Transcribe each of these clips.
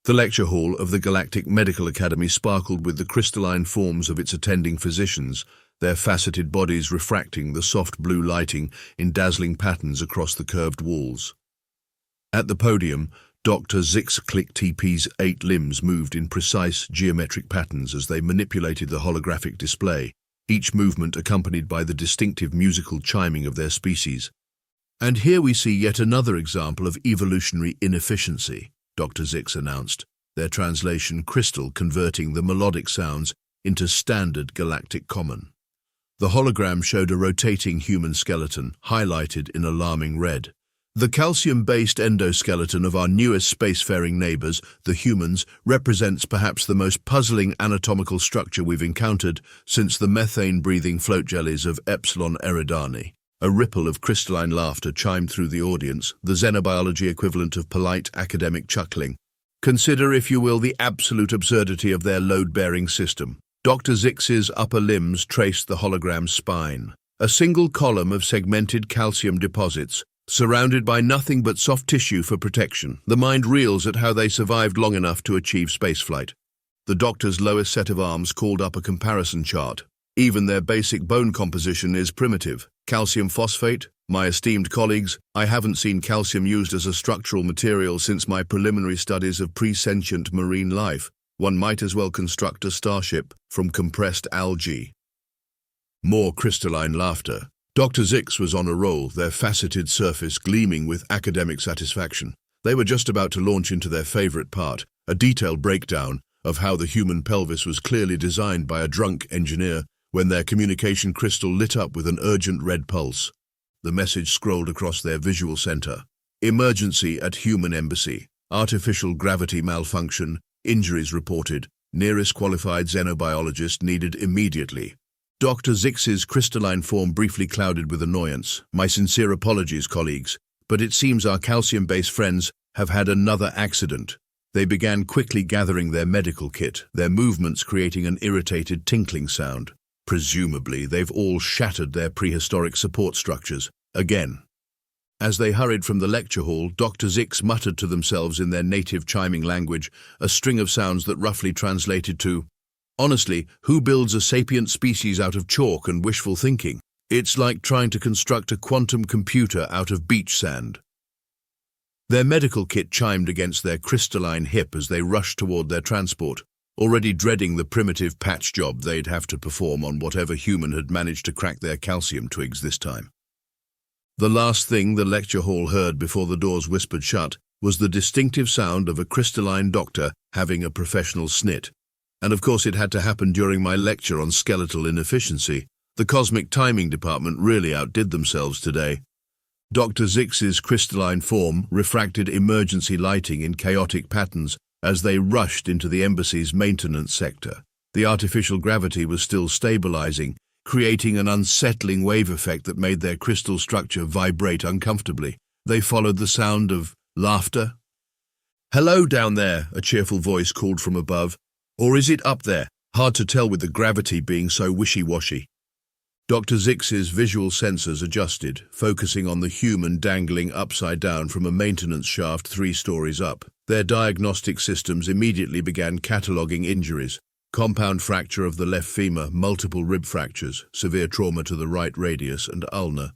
The lecture hall of the Galactic Medical Academy sparkled with the crystalline forms of its attending physicians, their faceted bodies refracting the soft blue lighting in dazzling patterns across the curved walls. At the podium, Dr. Zix-Click-TP's 8 limbs moved in precise geometric patterns as they manipulated the holographic display, each movement accompanied by the distinctive musical chiming of their species. "And here we see yet another example of evolutionary inefficiency," Dr. Zix announced, their translation crystal converting the melodic sounds into standard galactic common. The hologram showed a rotating human skeleton, highlighted in alarming red. The calcium-based endoskeleton of our newest spacefaring neighbors, the humans, represents perhaps the most puzzling anatomical structure we've encountered since the methane-breathing float jellies of Epsilon Eridani. A ripple of crystalline laughter chimed through the audience, the xenobiology equivalent of polite academic chuckling. Consider, if you will, the absolute absurdity of their load-bearing system. Dr. Zix's upper limbs traced the hologram's spine, a single column of segmented calcium deposits, surrounded by nothing but soft tissue for protection. The mind reels at how they survived long enough to achieve spaceflight. The doctor's lowest set of arms called up a comparison chart. Even their basic bone composition is primitive. Calcium phosphate? My esteemed colleagues, I haven't seen calcium used as a structural material since my preliminary studies of pre-sentient marine life. One might as well construct a starship from compressed algae. More crystalline laughter. Dr. Zix was on a roll, their faceted surface gleaming with academic satisfaction. They were just about to launch into their favorite part, a detailed breakdown of how the human pelvis was clearly designed by a drunk engineer, when their communication crystal lit up with an urgent red pulse. The message scrolled across their visual center. Emergency at human embassy. Artificial gravity malfunction. Injuries reported. Nearest qualified xenobiologist needed immediately. Dr. Zix's crystalline form briefly clouded with annoyance. My sincere apologies, colleagues, but it seems our calcium-based friends have had another accident. They began quickly gathering their medical kit, their movements creating an irritated tinkling sound. Presumably, they've all shattered their prehistoric support structures, again. As they hurried from the lecture hall, Dr. Zix muttered to themselves in their native chiming language, a string of sounds that roughly translated to, "Honestly, who builds a sapient species out of chalk and wishful thinking? It's like trying to construct a quantum computer out of beach sand." Their medical kit chimed against their crystalline hip as they rushed toward their transport, already dreading the primitive patch job they'd have to perform on whatever human had managed to crack their calcium twigs this time. The last thing the lecture hall heard before the doors whispered shut was the distinctive sound of a crystalline doctor having a professional snit. And of course it had to happen during my lecture on skeletal inefficiency. The cosmic timing department really outdid themselves today. Dr. Zix's crystalline form refracted emergency lighting in chaotic patterns as they rushed into the embassy's maintenance sector. The artificial gravity was still stabilizing, creating an unsettling wave effect that made their crystal structure vibrate uncomfortably. They followed the sound of laughter. "Hello down there," a cheerful voice called from above. "Or is it up there? Hard to tell with the gravity being so wishy-washy." Dr. Zix's visual sensors adjusted, focusing on the human dangling upside down from a maintenance shaft 3 stories up. Their diagnostic systems immediately began cataloging injuries. Compound fracture of the left femur, multiple rib fractures, severe trauma to the right radius and ulna.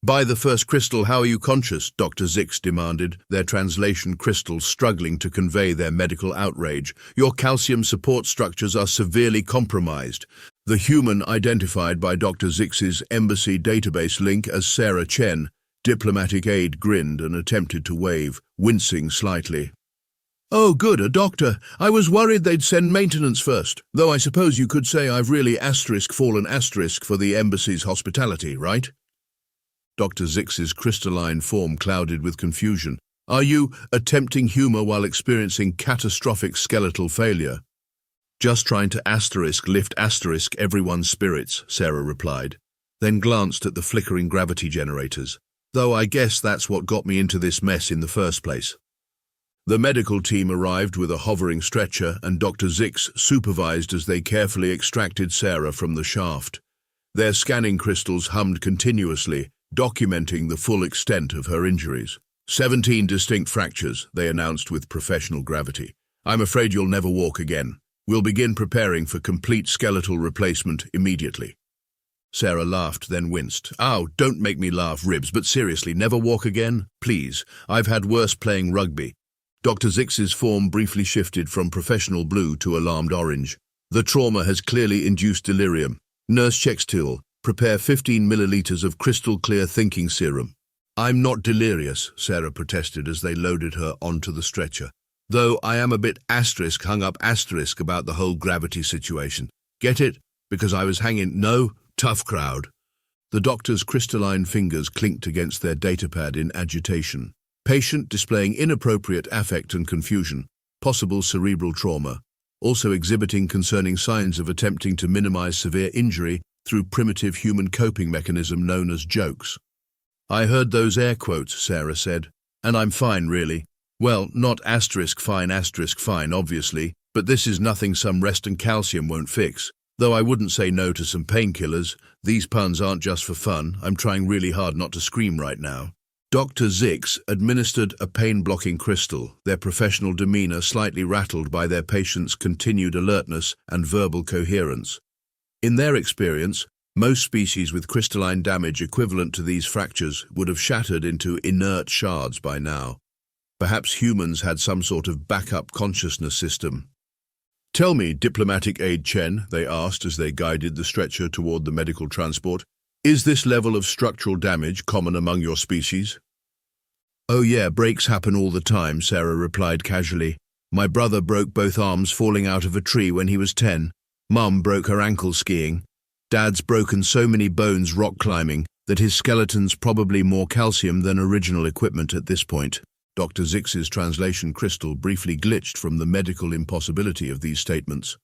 "By the first crystal, how are you conscious?" Dr. Zix demanded, their translation crystals struggling to convey their medical outrage. "Your calcium support structures are severely compromised." The human identified by Dr. Zix's embassy database link as Sarah Chen, diplomatic aide, grinned and attempted to wave, wincing slightly. "Oh, good, a doctor. I was worried they'd send maintenance first, though I suppose you could say I've really fallen for the embassy's hospitality, right?" Dr. Zix's crystalline form clouded with confusion. "Are you attempting humor while experiencing catastrophic skeletal failure?" "Just trying to lift everyone's spirits," Sarah replied, then glanced at the flickering gravity generators. "Though I guess that's what got me into this mess in the first place." The medical team arrived with a hovering stretcher, and Dr. Zix supervised as they carefully extracted Sarah from the shaft. Their scanning crystals hummed continuously, documenting the full extent of her injuries. 17 distinct fractures, they announced with professional gravity. I'm afraid you'll never walk again. We'll begin preparing for complete skeletal replacement immediately. Sarah laughed, then winced. Oh, don't make me laugh, Ribs, but seriously, never walk again? Please, I've had worse playing rugby. Dr. Zix's form briefly shifted from professional blue to alarmed orange. The trauma has clearly induced delirium. Nurse checks till. Prepare 15 milliliters of crystal clear thinking serum. I'm not delirious, Sarah protested as they loaded her onto the stretcher. Though I am a bit hung up about the whole gravity situation. Get it? Because I was hanging. No, tough crowd. The doctor's crystalline fingers clinked against their datapad in agitation. Patient displaying inappropriate affect and confusion. Possible cerebral trauma. Also exhibiting concerning signs of attempting to minimize severe injury through primitive human coping mechanism known as jokes. I heard those air quotes, Sarah said. And I'm fine, really. Well, not fine, obviously, but this is nothing some rest and calcium won't fix. Though I wouldn't say no to some painkillers. These puns aren't just for fun. I'm trying really hard not to scream right now. Dr. Zix administered a pain-blocking crystal, their professional demeanor slightly rattled by their patient's continued alertness and verbal coherence. In their experience, most species with crystalline damage equivalent to these fractures would have shattered into inert shards by now. Perhaps humans had some sort of backup consciousness system. Tell me, diplomatic aide Chen, they asked as they guided the stretcher toward the medical transport, is this level of structural damage common among your species? Oh yeah, breaks happen all the time, Sarah replied casually. My brother broke both arms falling out of a tree when he was 10. Mum broke her ankle skiing. Dad's broken so many bones rock climbing that his skeleton's probably more calcium than original equipment at this point. Dr. Zix's translation crystal briefly glitched from the medical impossibility of these statements.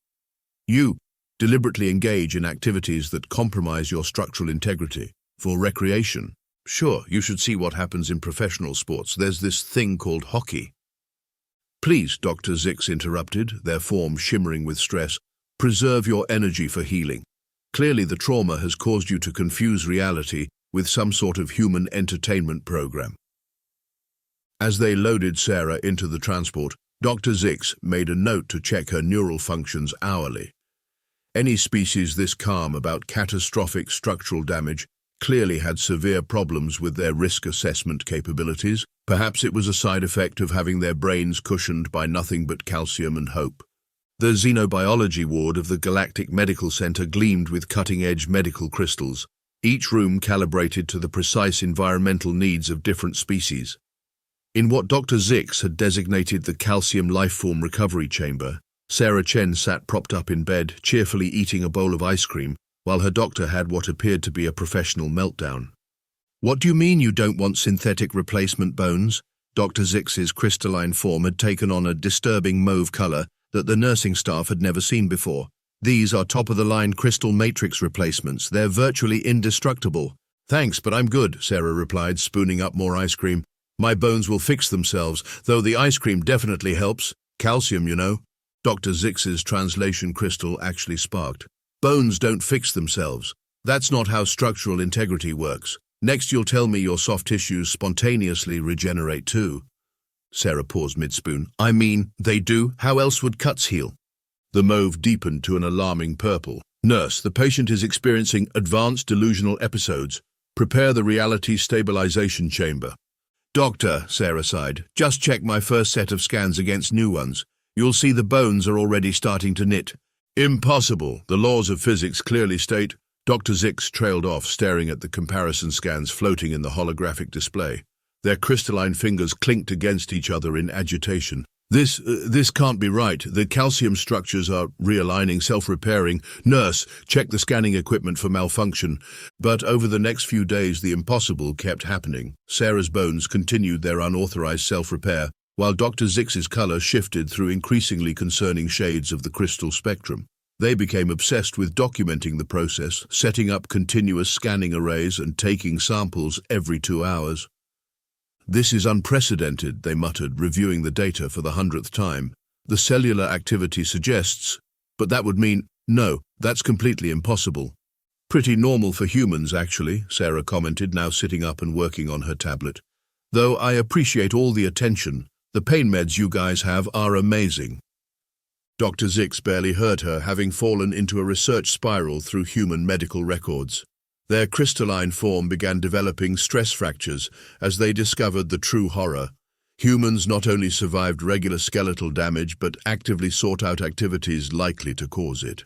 You deliberately engage in activities that compromise your structural integrity for recreation. Sure, you should see what happens in professional sports. There's this thing called hockey. Please, Dr. Zix interrupted, their form shimmering with stress, preserve your energy for healing. Clearly the trauma has caused you to confuse reality with some sort of human entertainment program. As they loaded Sarah into the transport, Dr. Zix made a note to check her neural functions hourly. Any species this calm about catastrophic structural damage clearly had severe problems with their risk assessment capabilities. Perhaps it was a side effect of having their brains cushioned by nothing but calcium and hope. The xenobiology ward of the Galactic Medical Center gleamed with cutting-edge medical crystals, each room calibrated to the precise environmental needs of different species. In what Dr. Zix had designated the calcium lifeform recovery chamber, Sarah Chen sat propped up in bed, cheerfully eating a bowl of ice cream, while her doctor had what appeared to be a professional meltdown. What do you mean you don't want synthetic replacement bones? Dr. Zix's crystalline form had taken on a disturbing mauve color that the nursing staff had never seen before. These are top-of-the-line crystal matrix replacements. They're virtually indestructible. Thanks, but I'm good, Sarah replied, spooning up more ice cream. My bones will fix themselves, though the ice cream definitely helps. Calcium, you know. Dr. Zix's translation crystal actually sparked. Bones don't fix themselves. That's not how structural integrity works. Next you'll tell me your soft tissues spontaneously regenerate too. Sarah paused mid-spoon. I mean, they do. How else would cuts heal? The mauve deepened to an alarming purple. Nurse, the patient is experiencing advanced delusional episodes. Prepare the reality stabilization chamber. Doctor, Sarah sighed, just check my first set of scans against new ones. You'll see the bones are already starting to knit. Impossible. The laws of physics clearly state. Dr. Zix trailed off, staring at the comparison scans floating in the holographic display. Their crystalline fingers clinked against each other in agitation. This can't be right. The calcium structures are realigning, self-repairing. Nurse, check the scanning equipment for malfunction. But over the next few days, the impossible kept happening. Sarah's bones continued their unauthorized self-repair, while Dr. Zix's color shifted through increasingly concerning shades of the crystal spectrum. They became obsessed with documenting the process, setting up continuous scanning arrays and taking samples every 2 hours. This is unprecedented, they muttered, reviewing the data for the 100th time. The cellular activity suggests, but that would mean, no, that's completely impossible. Pretty normal for humans, actually, Sarah commented, now sitting up and working on her tablet. Though I appreciate all the attention, the pain meds you guys have are amazing." Dr. Zix barely heard her, having fallen into a research spiral through human medical records. Their crystalline form began developing stress fractures as they discovered the true horror. Humans not only survived regular skeletal damage but actively sought out activities likely to cause it.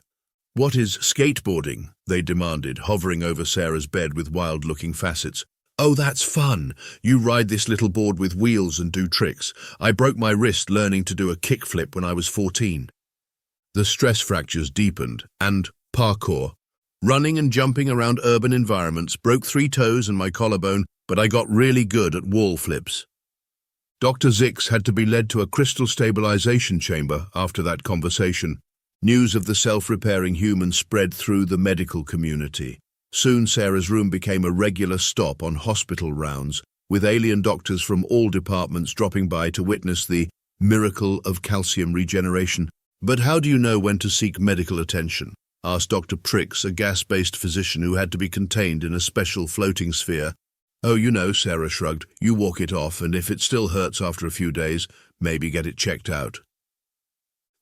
"What is skateboarding?" they demanded, hovering over Sarah's bed with wild-looking facets. "Oh, that's fun. You ride this little board with wheels and do tricks. I broke my wrist learning to do a kickflip when I was 14. The stress fractures deepened, and parkour. Running and jumping around urban environments, broke 3 toes and my collarbone, but I got really good at wall flips. Dr. Zix had to be led to a crystal stabilization chamber after that conversation. News of the self-repairing human spread through the medical community. Soon Sarah's room became a regular stop on hospital rounds, with alien doctors from all departments dropping by to witness the miracle of calcium regeneration. "But how do you know when to seek medical attention?" asked Dr. Prix, a gas-based physician who had to be contained in a special floating sphere. "Oh, you know," Sarah shrugged. "You walk it off, and if it still hurts after a few days, maybe get it checked out."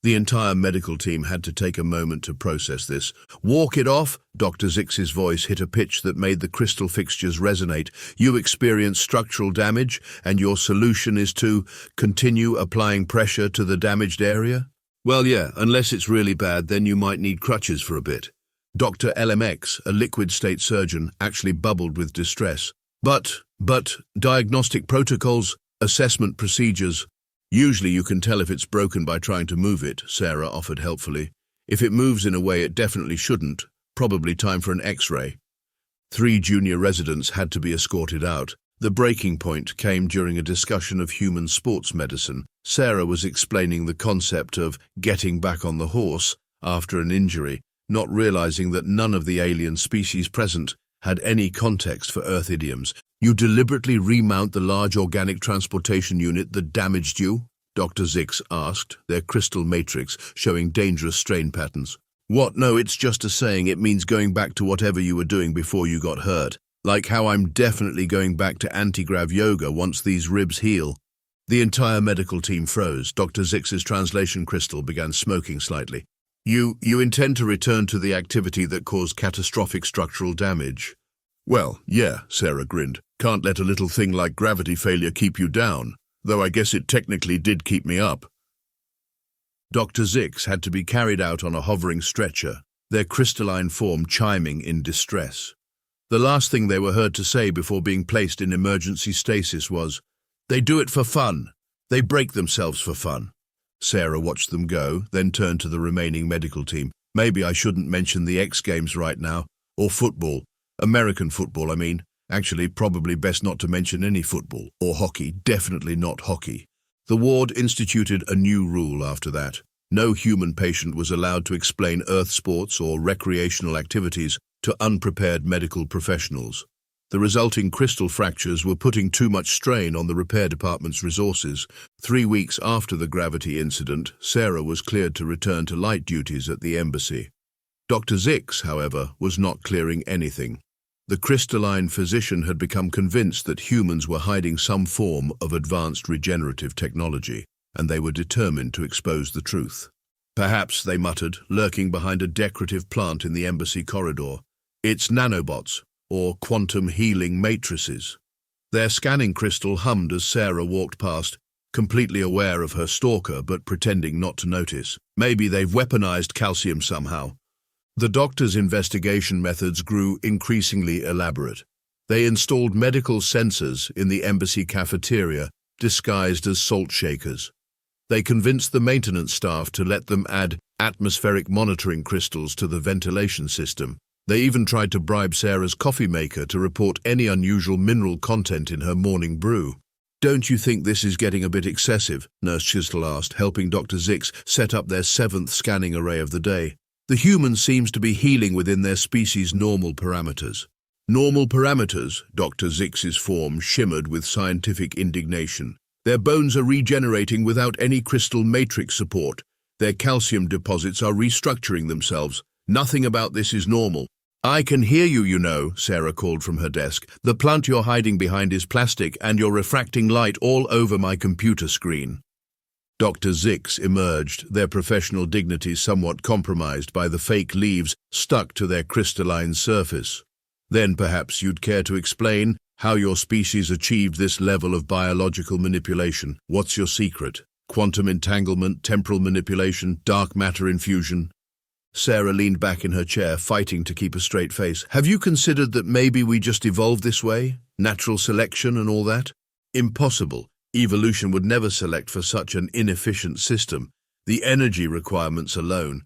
The entire medical team had to take a moment to process this. "Walk it off?" Dr. Zix's voice hit a pitch that made the crystal fixtures resonate. "You experience structural damage, and your solution is to continue applying pressure to the damaged area? Well, yeah, unless it's really bad, then you might need crutches for a bit." Dr. LMX, a liquid-state surgeon, actually bubbled with distress. But, diagnostic protocols, assessment procedures. Usually you can tell if it's broken by trying to move it," Sarah offered helpfully. "If it moves in a way it definitely shouldn't, probably time for an X-ray." 3 junior residents had to be escorted out. The breaking point came during a discussion of human sports medicine. Sarah was explaining the concept of getting back on the horse after an injury, not realizing that none of the alien species present had any context for Earth idioms. "You deliberately remount the large organic transportation unit that damaged you?" Dr. Zix asked, their crystal matrix showing dangerous strain patterns. "What? No, it's just a saying. It means going back to whatever you were doing before you got hurt. Like how I'm definitely going back to anti-grav yoga once these ribs heal." The entire medical team froze. Dr. Zix's translation crystal began smoking slightly. You intend to return to the activity that caused catastrophic structural damage?" "Well, yeah," Sarah grinned. "Can't let a little thing like gravity failure keep you down, though I guess it technically did keep me up." Dr. Zix had to be carried out on a hovering stretcher, their crystalline form chiming in distress. The last thing they were heard to say before being placed in emergency stasis was, "They do it for fun. They break themselves for fun." Sarah watched them go, then turned to the remaining medical team. "Maybe I shouldn't mention the X Games right now, or football. American football, I mean. Actually, probably best not to mention any football, or hockey, definitely not hockey." The ward instituted a new rule after that. No human patient was allowed to explain Earth sports or recreational activities to unprepared medical professionals. The resulting crystal fractures were putting too much strain on the repair department's resources. 3 weeks after the gravity incident, Sarah was cleared to return to light duties at the embassy. Dr. Zix, however, was not clearing anything. The crystalline physician had become convinced that humans were hiding some form of advanced regenerative technology, and they were determined to expose the truth. "Perhaps," they muttered, lurking behind a decorative plant in the embassy corridor, "it's nanobots, or quantum healing matrices." Their scanning crystal hummed as Sarah walked past, completely aware of her stalker but pretending not to notice. "Maybe they've weaponized calcium somehow." The doctor's investigation methods grew increasingly elaborate. They installed medical sensors in the embassy cafeteria, disguised as salt shakers. They convinced the maintenance staff to let them add atmospheric monitoring crystals to the ventilation system. They even tried to bribe Sarah's coffee maker to report any unusual mineral content in her morning brew. "Don't you think this is getting a bit excessive?" Nurse Chisel asked, helping Dr. Zix set up their 7th scanning array of the day. "The human seems to be healing within their species' normal parameters." "Normal parameters?" Dr. Zix's form shimmered with scientific indignation. "Their bones are regenerating without any crystal matrix support. Their calcium deposits are restructuring themselves. Nothing about this is normal." "I can hear you, you know," Sarah called from her desk. "The plant you're hiding behind is plastic, and you're refracting light all over my computer screen." Dr. Zix emerged, their professional dignity somewhat compromised by the fake leaves stuck to their crystalline surface. "Then perhaps you'd care to explain how your species achieved this level of biological manipulation. What's your secret? Quantum entanglement, temporal manipulation, dark matter infusion?" Sarah leaned back in her chair, fighting to keep a straight face. "Have you considered that maybe we just evolved this way? Natural selection and all that? Impossible. Evolution would never select for such an inefficient system. The energy requirements alone."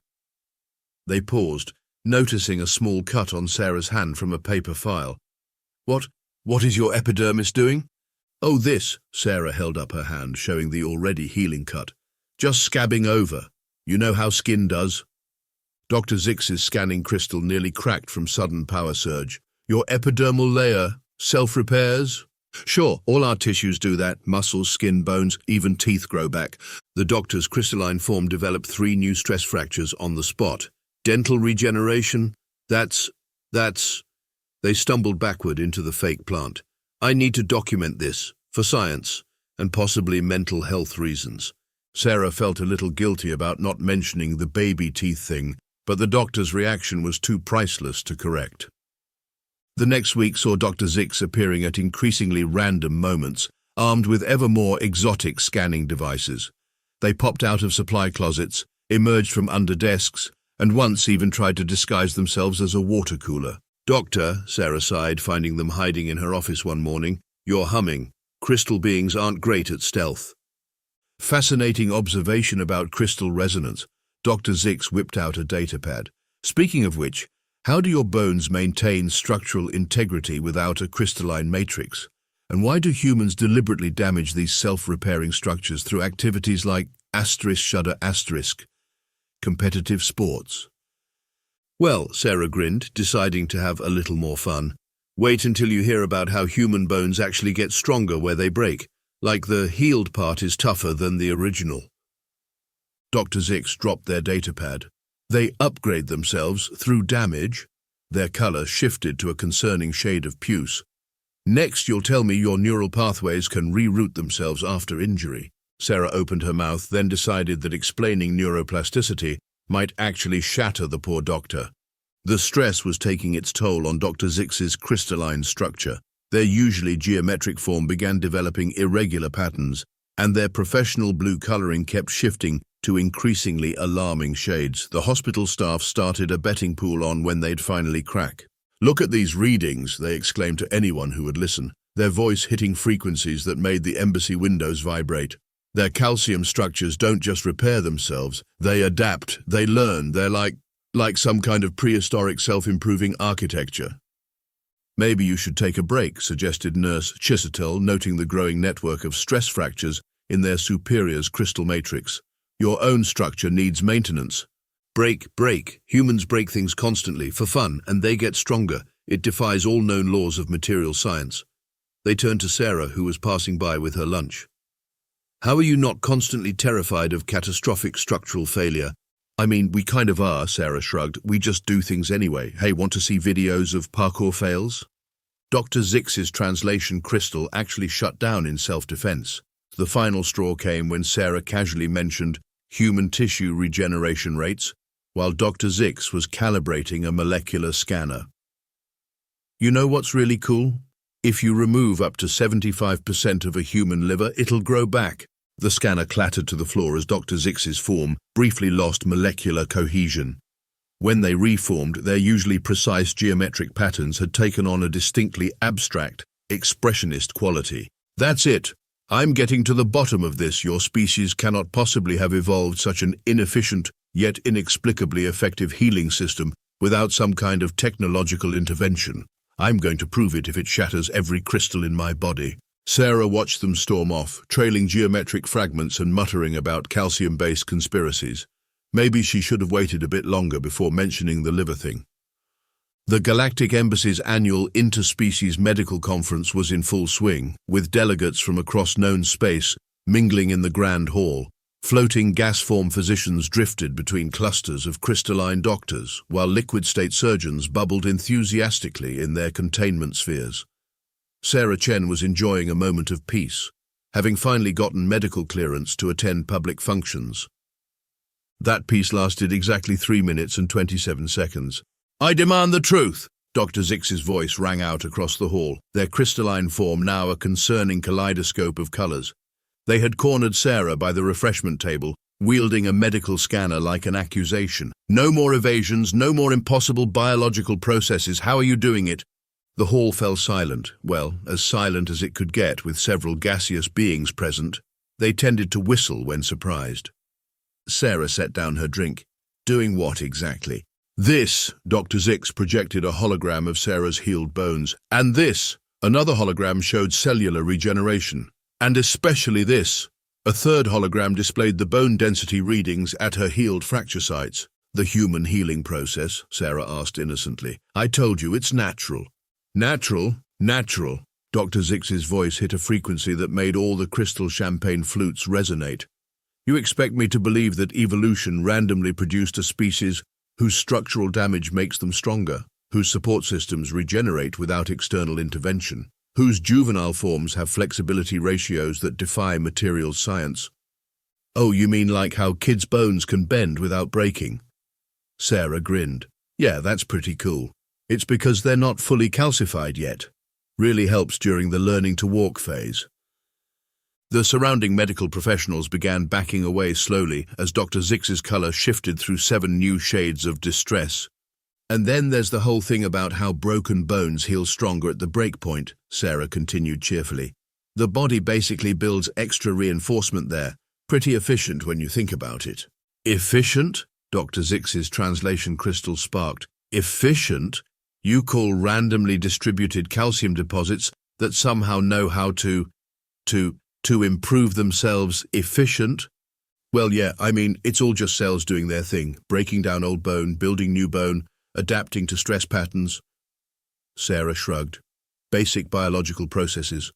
They paused, noticing a small cut on Sarah's hand from a paper file. What is your epidermis doing?" "Oh, this," Sarah held up her hand, showing the already healing cut. "Just scabbing over. You know how skin does." Dr. Zix's scanning crystal nearly cracked from sudden power surge. "Your epidermal layer self-repairs?" "Sure, all our tissues do that. Muscles, skin, bones, even teeth grow back." The doctor's crystalline form developed 3 new stress fractures on the spot. "Dental regeneration? That's... They stumbled backward into the fake plant. "I need to document this, for science, and possibly mental health reasons." Sarah felt a little guilty about not mentioning the baby teeth thing, but the doctor's reaction was too priceless to correct. The next week saw Dr. Zix appearing at increasingly random moments, armed with ever more exotic scanning devices. They popped out of supply closets, emerged from under desks, and once even tried to disguise themselves as a water cooler. "Doctor," Sarah sighed, finding them hiding in her office one morning, "you're humming. Crystal beings aren't great at stealth." Fascinating observation about crystal resonance. Dr. Zix whipped out a datapad. "Speaking of which, how do your bones maintain structural integrity without a crystalline matrix? And why do humans deliberately damage these self-repairing structures through activities like ***, competitive sports?" "Well," Sarah grinned, deciding to have a little more fun, "wait until you hear about how human bones actually get stronger where they break, like the healed part is tougher than the original." Dr. Zix dropped their datapad. "They upgrade themselves through damage?" Their color shifted to a concerning shade of puce. "Next, you'll tell me your neural pathways can reroute themselves after injury." Sarah opened her mouth, then decided that explaining neuroplasticity might actually shatter the poor doctor. The stress was taking its toll on Dr. Zix's crystalline structure. Their usually geometric form began developing irregular patterns, and their professional blue coloring kept shifting to increasingly alarming shades. The hospital staff started a betting pool on when they'd finally crack. "Look at these readings," they exclaimed to anyone who would listen, their voice hitting frequencies that made the embassy windows vibrate. "Their calcium structures don't just repair themselves, they adapt, they learn, they're like some kind of prehistoric self-improving architecture." "Maybe you should take a break," suggested Nurse Chisatel, noting the growing network of stress fractures in their superior's crystal matrix. "Your own structure needs maintenance." Break. Humans break things constantly, for fun, and they get stronger. It defies all known laws of material science. They turned to Sarah, who was passing by with her lunch. "How are you not constantly terrified of catastrophic structural failure?" "I mean, we kind of are," Sarah shrugged. "We just do things anyway. Hey, want to see videos of parkour fails?" Dr. Zix's translation crystal actually shut down in self-defense. The final straw came when Sarah casually mentioned human tissue regeneration rates, while Dr. Zix was calibrating a molecular scanner. "You know what's really cool? If you remove up to 75% of a human liver, it'll grow back." The scanner clattered to the floor as Dr. Zix's form briefly lost molecular cohesion. When they reformed, their usually precise geometric patterns had taken on a distinctly abstract, expressionist quality. "That's it. I'm getting to the bottom of this. Your species cannot possibly have evolved such an inefficient, yet inexplicably effective healing system without some kind of technological intervention. I'm going to prove it if it shatters every crystal in my body." Sarah watched them storm off, trailing geometric fragments and muttering about calcium-based conspiracies. Maybe she should have waited a bit longer before mentioning the liver thing. The Galactic Embassy's annual interspecies medical conference was in full swing, with delegates from across known space mingling in the Grand Hall. Floating gas-form physicians drifted between clusters of crystalline doctors, while liquid-state surgeons bubbled enthusiastically in their containment spheres. Sarah Chen was enjoying a moment of peace, having finally gotten medical clearance to attend public functions. That peace lasted exactly 3 minutes and 27 seconds. "I demand the truth!" Dr. Zix's voice rang out across the hall, their crystalline form now a concerning kaleidoscope of colors. They had cornered Sarah by the refreshment table, wielding a medical scanner like an accusation. "No more evasions, no more impossible biological processes. How are you doing it?" The hall fell silent, well, as silent as it could get with several gaseous beings present. They tended to whistle when surprised. Sarah set down her drink. "Doing what exactly?" "This," Dr. Zix projected a hologram of Sarah's healed bones. "And this." Another hologram showed cellular regeneration. "And especially this." A third hologram displayed the bone density readings at her healed fracture sites. "The human healing process?" Sarah asked innocently. "I told you, it's natural." "Natural? Natural." Dr. Zix's voice hit a frequency that made all the crystal champagne flutes resonate. "You expect me to believe that evolution randomly produced a species whose structural damage makes them stronger, whose support systems regenerate without external intervention, whose juvenile forms have flexibility ratios that defy materials science? Oh, you mean like how kids' bones can bend without breaking?" Sarah grinned. "Yeah, that's pretty cool. It's because they're not fully calcified yet. Really helps during the learning to walk phase." The surrounding medical professionals began backing away slowly as Dr. Zix's color shifted through 7 new shades of distress. "And then there's the whole thing about how broken bones heal stronger at the break point," Sarah continued cheerfully. "The body basically builds extra reinforcement there. Pretty efficient when you think about it." "Efficient?" Dr. Zix's translation crystal sparked. "Efficient? You call randomly distributed calcium deposits that somehow know how to improve themselves efficient?" "Well, yeah, I mean, it's all just cells doing their thing, breaking down old bone, building new bone, adapting to stress patterns." Sarah shrugged. "Basic biological processes."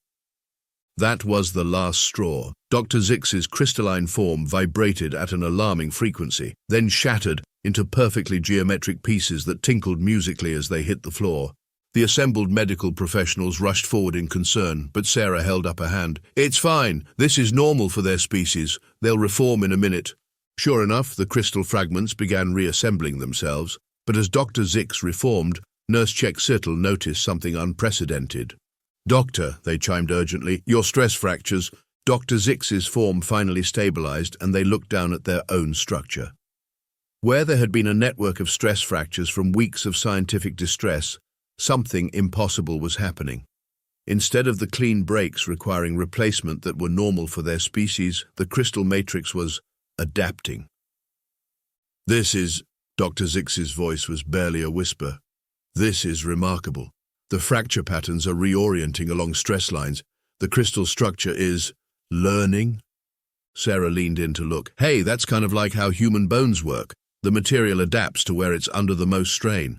That was the last straw. Dr. Zix's crystalline form vibrated at an alarming frequency, then shattered into perfectly geometric pieces that tinkled musically as they hit the floor. The assembled medical professionals rushed forward in concern, but Sarah held up a hand. "It's fine. This is normal for their species. They'll reform in a minute." Sure enough, the crystal fragments began reassembling themselves, but as Dr. Zix reformed, Nurse Chek-Sittle noticed something unprecedented. "Doctor," they chimed urgently, "your stress fractures." Dr. Zix's form finally stabilized, and they looked down at their own structure. Where there had been a network of stress fractures from weeks of scientific distress, something impossible was happening. Instead of the clean breaks requiring replacement that were normal for their species, the crystal matrix was adapting. "This is..." Dr. Zix's voice was barely a whisper. "This is remarkable. The fracture patterns are reorienting along stress lines. The crystal structure is learning." Sarah leaned in to look. "Hey, that's kind of like how human bones work. The material adapts to where it's under the most strain."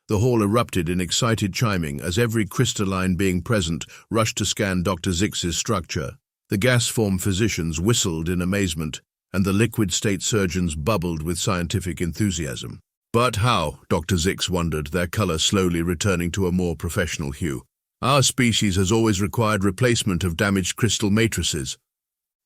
The hall erupted in excited chiming as every crystalline being present rushed to scan Dr. Zix's structure. The gas-form physicians whistled in amazement, and the liquid-state surgeons bubbled with scientific enthusiasm. "But how?" Dr. Zix wondered, their color slowly returning to a more professional hue. "Our species has always required replacement of damaged crystal matrices."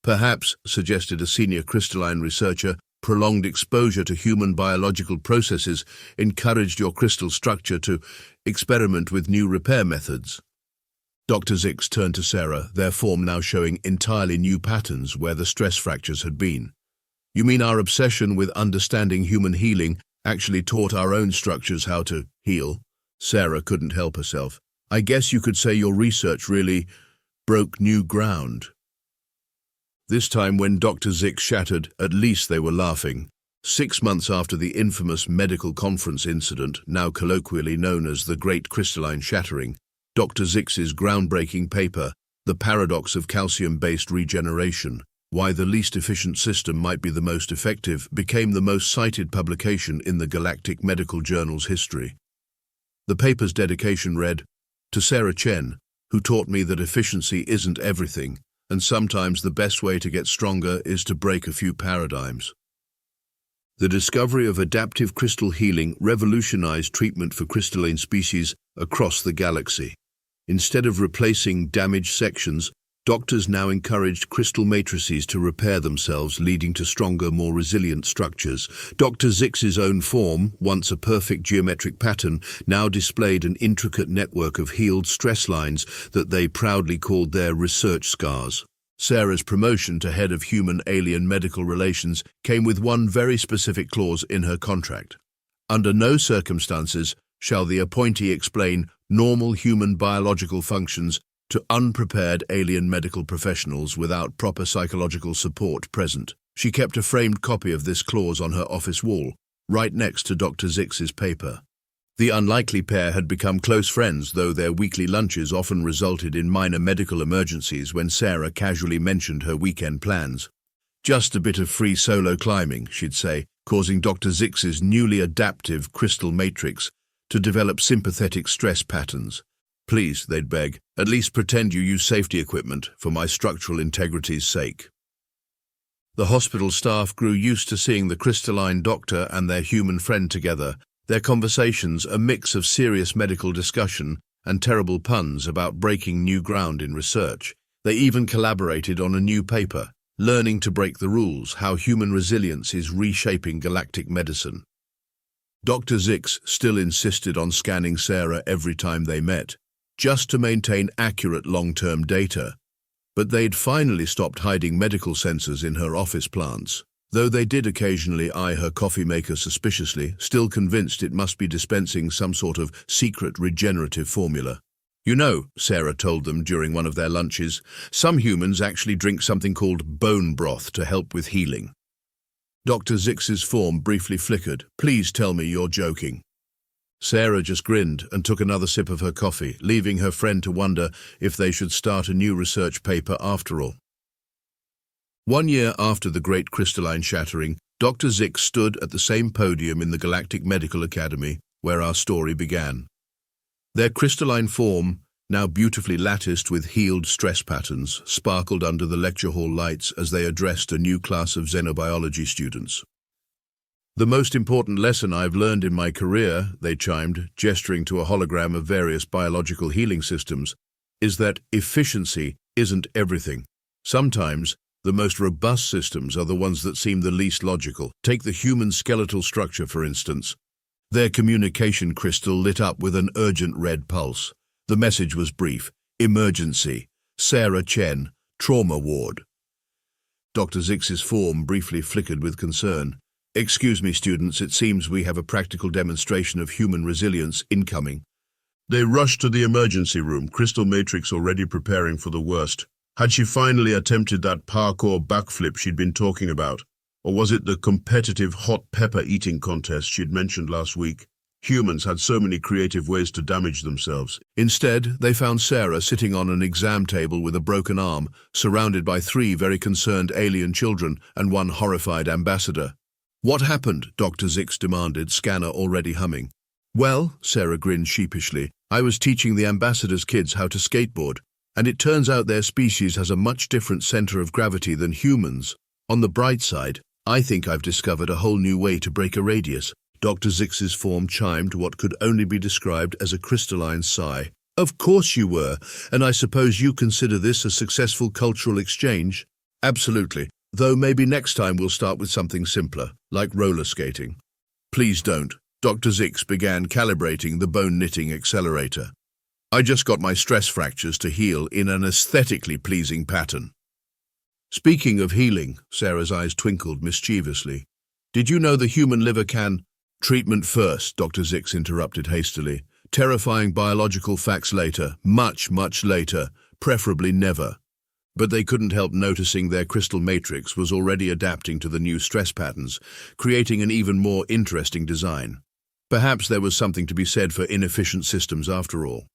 "Perhaps," suggested a senior crystalline researcher, "prolonged exposure to human biological processes encouraged your crystal structure to experiment with new repair methods." Dr. Zix turned to Sarah, their form now showing entirely new patterns where the stress fractures had been. "You mean our obsession with understanding human healing actually taught our own structures how to heal?" Sarah couldn't help herself. "I guess you could say your research really broke new ground." This time when Dr. Zix shattered, at least they were laughing. 6 months after the infamous medical conference incident, now colloquially known as the Great Crystalline Shattering, Dr. Zix's groundbreaking paper, The Paradox of Calcium-Based Regeneration, Why the Least Efficient System Might Be the Most Effective, became the most cited publication in the Galactic Medical Journal's history. The paper's dedication read, "To Sarah Chen, who taught me that efficiency isn't everything, and sometimes the best way to get stronger is to break a few paradigms. The discovery of adaptive crystal healing revolutionized treatment for crystalline species across the galaxy. Instead of replacing damaged sections, doctors now encouraged crystal matrices to repair themselves, leading to stronger, more resilient structures. Dr. Zix's own form, once a perfect geometric pattern, now displayed an intricate network of healed stress lines that they proudly called their research scars. Sarah's promotion to head of human-alien medical relations came with one very specific clause in her contract. Under no circumstances shall the appointee explain normal human biological functions to unprepared alien medical professionals without proper psychological support present. She kept a framed copy of this clause on her office wall, right next to Dr. Zix's paper. The unlikely pair had become close friends, though their weekly lunches often resulted in minor medical emergencies when Sarah casually mentioned her weekend plans. "Just a bit of free solo climbing," she'd say, causing Dr. Zix's newly adaptive crystal matrix to develop sympathetic stress patterns. "Please," they'd beg, "at least pretend you use safety equipment for my structural integrity's sake." The hospital staff grew used to seeing the crystalline doctor and their human friend together, their conversations a mix of serious medical discussion and terrible puns about breaking new ground in research. They even collaborated on a new paper, Learning to Break the Rules: How Human Resilience is Reshaping Galactic Medicine. Dr. Zix still insisted on scanning Sarah every time they met, just to maintain accurate long-term data. But they'd finally stopped hiding medical sensors in her office plants, though they did occasionally eye her coffee maker suspiciously, still convinced it must be dispensing some sort of secret regenerative formula. "You know," Sarah told them during one of their lunches, "some humans actually drink something called bone broth to help with healing." Dr. Zix's form briefly flickered. "Please tell me you're joking." Sarah just grinned and took another sip of her coffee, leaving her friend to wonder if they should start a new research paper after all. 1 year after the Great Crystalline Shattering, Dr. Zix stood at the same podium in the Galactic Medical Academy where our story began. Their crystalline form, now beautifully latticed with healed stress patterns, sparkled under the lecture hall lights as they addressed a new class of xenobiology students. "The most important lesson I've learned in my career," they chimed, gesturing to a hologram of various biological healing systems, "is that efficiency isn't everything. Sometimes, the most robust systems are the ones that seem the least logical. Take the human skeletal structure, for instance." Their communication crystal lit up with an urgent red pulse. The message was brief: "Emergency. Sarah Chen, trauma ward." Dr. Zix's form briefly flickered with concern. "Excuse me, students, it seems we have a practical demonstration of human resilience incoming." They rushed to the emergency room, crystal matrix already preparing for the worst. Had she finally attempted that parkour backflip she'd been talking about? Or was it the competitive hot pepper eating contest she'd mentioned last week? Humans had so many creative ways to damage themselves. Instead, they found Sarah sitting on an exam table with a broken arm, surrounded by 3 very concerned alien children and 1 horrified ambassador. "What happened?" Dr. Zix demanded, scanner already humming. "Well," Sarah grinned sheepishly, "I was teaching the ambassador's kids how to skateboard, and it turns out their species has a much different center of gravity than humans. On the bright side, I think I've discovered a whole new way to break a radius." Dr. Zix's form chimed what could only be described as a crystalline sigh. "Of course you were, and I suppose you consider this a successful cultural exchange?" "Absolutely, though maybe next time we'll start with something simpler, like roller skating." "Please don't." Dr. Zix began calibrating the bone-knitting accelerator. "I just got my stress fractures to heal in an aesthetically pleasing pattern." "Speaking of healing," Sarah's eyes twinkled mischievously, "did you know the human liver can—" "Treatment first," Dr. Zix interrupted hastily. "Terrifying biological facts later, much, much later, preferably never." But they couldn't help noticing their crystal matrix was already adapting to the new stress patterns, creating an even more interesting design. Perhaps there was something to be said for inefficient systems after all.